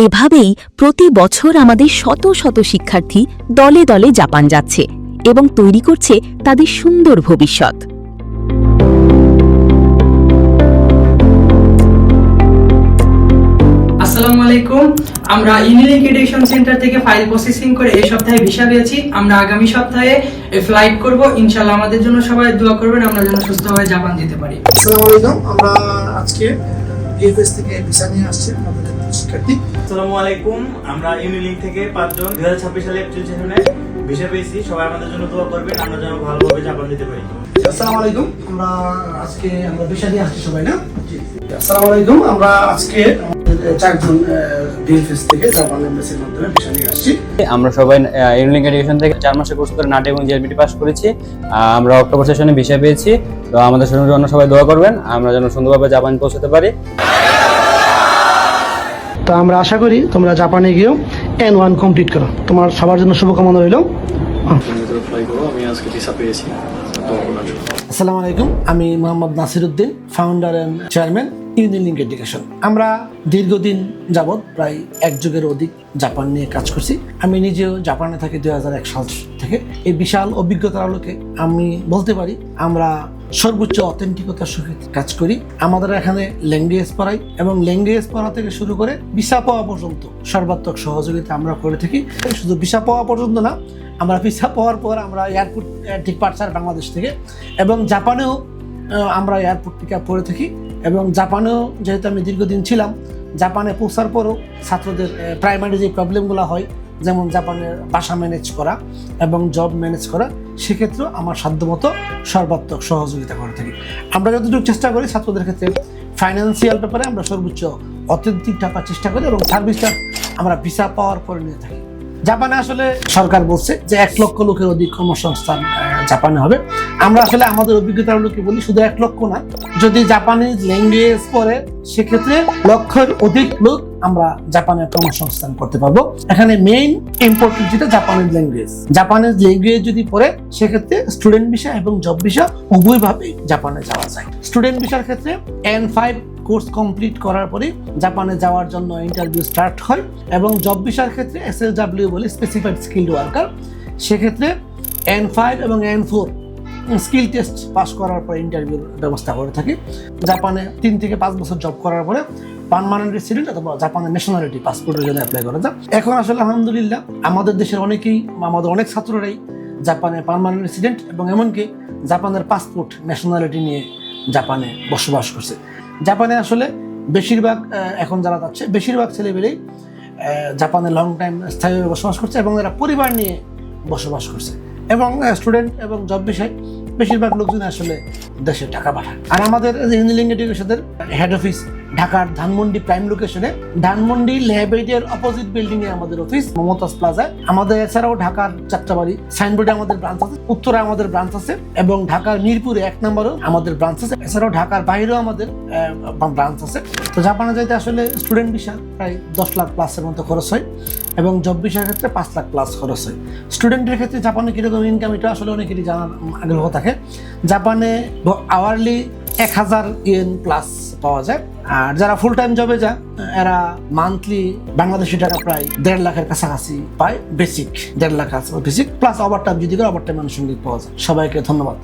এভাবেই প্রতি বছর আমাদের শত শত শিক্ষার্থী দলে দলে জাপান যাচ্ছে এবং তৈরি করছে তাদের সুন্দর ভবিষ্যৎ। আসসালামু আলাইকুম। আমরা ইউনিলিংক এডুকেশন সেন্টার থেকে ফাইল প্রসেসিং করে এই সপ্তাহে ভিসা পেয়েছি। আমরা আগামী সপ্তাহে ফ্লাইট করব। ইনশাআল্লাহ আমাদের জন্য সবাই দোয়া করবেন, আমরা যেন সুস্থভাবে জাপান যেতে পারি। আসসালামু আলাইকুম। আমরা আজকে ডিএফএস থেকে ভিসা নিয়ে আসছি আমাদের শিক্ষার্থী। আসসালামু আলাইকুম। আমরা ইউনিলিংক থেকে 5 জন 2026 সালে এপ্রিল সেশনে ভিসা পেয়েছি। সবাই আমাদের জন্য দোয়া করবেন, আমরা যেন ভালোভাবে জাপান যেতে পারি। আসসালামু আলাইকুম। আমরা আজকে ভিসা নিয়ে আসছি সবাই না? জি। আসসালামু আলাইকুম। আমরা আজকে 4 জন ডিএফএস থেকে জাপান এমবাসির মাধ্যমে ভিসা নিয়ে আসছি। আমরা সবাই ইউনিলিংক এডুকেশন থেকে 4 মাসের কোর্স করে নাট এবং জিএলবিটি পাস করেছি। আমরা অক্টোবর সেশনে ভিসা পেয়েছি। তো আমাদের জন্য সবাই দোয়া করবেন, আমরা যেন সুন্দরভাবে জাপান পৌঁছাতে পারি। তো আমরা আশা করি তোমরা জাপানে গিয়েও N1 কমপ্লিট করো। তোমার সবার জন্য শুভকামনা রইল। আসসালামু আলাইকুম। আমি Mohammad Nasir Uddin, founder and chairman Unilink education. আমরা দীর্ঘদিন যাবৎ প্রায় 1 যুগের অধিক জাপান নিয়ে কাজ করছি। আমি নিজেও জাপানে থাকি 2001 সাল থেকে। এই বিশাল অভিজ্ঞতার আলোকে আমি বলতে পারি আমরা সর্বোচ্চ অথেন্টিকতার সহিত কাজ করি। আমাদের এখানে ল্যাঙ্গুয়েজ পড়াই এবং ল্যাঙ্গুয়েজ পড়া থেকে শুরু করে ভিসা পাওয়া পর্যন্ত সর্বাত্মক সহযোগিতা আমরা করে থাকি। শুধু ভিসা পাওয়া পর্যন্ত না, আমরা ভিসা পাওয়ার পর আমরা এয়ারপোর্ট ডিপার্চার বাংলাদেশ থেকে এবং জাপানেও আমরা এয়ারপোর্ট পিক আপ করে থাকি। এবং জাপানেও যেহেতু আমি দীর্ঘদিন ছিলাম, জাপানে পৌঁছার পরও ছাত্রদের প্রাইমারি যে প্রবলেমগুলো হয়, যেমন জাপানের ভাষা ম্যানেজ করা এবং জব ম্যানেজ করা, সেক্ষেত্রেও আমার সাধ্যমতো সর্বাত্মক সহযোগিতা করে থাকি। আমরা যতটুকু চেষ্টা করি ছাত্রদের ক্ষেত্রে ফাইন্যান্সিয়াল ব্যাপারে আমরা সর্বোচ্চ অথেন্টিক টাকার চেষ্টা করি এবং সার্ভিসটা আমরা ভিসা পাওয়ার পরে নিয়ে থাকি। জাপানে আসলে সরকার বলছে যে 1 লক্ষ লোকের অধিক কর্মসংস্থান জাপানে হবে। আমরা আসলে আমাদের অভিজ্ঞতার লোকে বলি শুধু 1 লক্ষ না, যদি জাপানিজ ল্যাঙ্গুয়েজ পড়ে সেক্ষেত্রে লক্ষের অধিক লোক আমরা জাপানে কর্মসংস্থান করতে পারবো। এখানে মেইন ইম্পর্টেন্ট যেটা জাপানিজ ল্যাঙ্গুয়েজ। জাপানিজ ল্যাঙ্গুয়েজ যদি পড়ে সেক্ষেত্রে স্টুডেন্ট ভিসা এবং জব ভিসা উভয়ভাবেই জাপানে যাওয়া যায়। স্টুডেন্ট ভিসার ক্ষেত্রে N5 কোর্স কমপ্লিট করার পরে জাপানে যাওয়ার জন্য ইন্টারভিউ স্টার্ট হয় এবং জব ভিসার ক্ষেত্রে SSW বলে স্পেসিফাইড স্কিলড ওয়ার্কার, সেক্ষেত্রে N5 এবং N4 স্কিল টেস্ট পাস করার পরে ইন্টারভিউর ব্যবস্থা করে থাকি। জাপানে 3 থেকে 5 বছর জব করার পরে পার্মানেন্ট রেসিডেন্ট অথবা জাপানের ন্যাশনালিটি পাসপোর্টের জন্য অ্যাপ্লাই করা যায়। এখন আসলে আলহামদুলিল্লাহ আমাদের দেশের আমাদের অনেক ছাত্ররাই জাপানে পার্মানেন্ট রেসিডেন্ট এবং এমনকি জাপানের পাসপোর্ট ন্যাশনালিটি নিয়ে জাপানে বসবাস করছে। জাপানে আসলে বেশিরভাগ এখন যারা যাচ্ছে বেশিরভাগ ছেলেমেয়েরাই জাপানে লং টাইম স্থায়ীভাবে বসবাস করছে এবং এরা পরিবার নিয়ে বসবাস করছে এবং স্টুডেন্ট এবং জব বিষয় বেশিরভাগ লোকজন আসলে দেশে টাকা পাঠায়। আর আমাদের ইউনিলিংক এডুকেশনের হেড অফিস ঢাকার ধানমন্ডি প্রাইম লোকেশনে, ধানমন্ডি ল্যাবরেটরির অপোজিট বিল্ডিং এ আমাদের অফিস, মমতাজ প্লাজায়। আমাদের এছাড়াও ঢাকার যাত্রাবাড়ি সাইনবোর্ডে আমাদের ব্রাঞ্চ আছে, উত্তরে আমাদের ব্রাঞ্চ আছে এবং ঢাকার মিরপুরে 1 নম্বরেও আমাদের ব্রাঞ্চ আছে। এছাড়াও ঢাকার বাইরেও আমাদের ব্রাঞ্চ আছে। তো জাপানে যাইতে আসলে স্টুডেন্ট ভিসা প্রায় 10 লাখ প্লাসের মতো খরচ হয় এবং জব ভিসার ক্ষেত্রে 5 লাখ প্লাস খরচ হয়। স্টুডেন্টের ক্ষেত্রে জাপানে কিরকম ইনকাম এটা আসলে অনেকেরই জানার আগ্রহ থাকে। জাপানে আওয়ারলি 1000 ইয়েন প্লাস পাওয়া যায়। আর যারা ফুল টাইম জবে যায় এরা মান্থলি বাংলাদেশি টাকা প্রায় 1.5 লাখের কাছাকাছি পায়। বেসিক 1.5 লাখ আছে বেসিক, প্লাস ওভারটাইম যদি করে ওভারটাইম আনুষঙ্গিক পাওয়া যায়। সবাইকে ধন্যবাদ।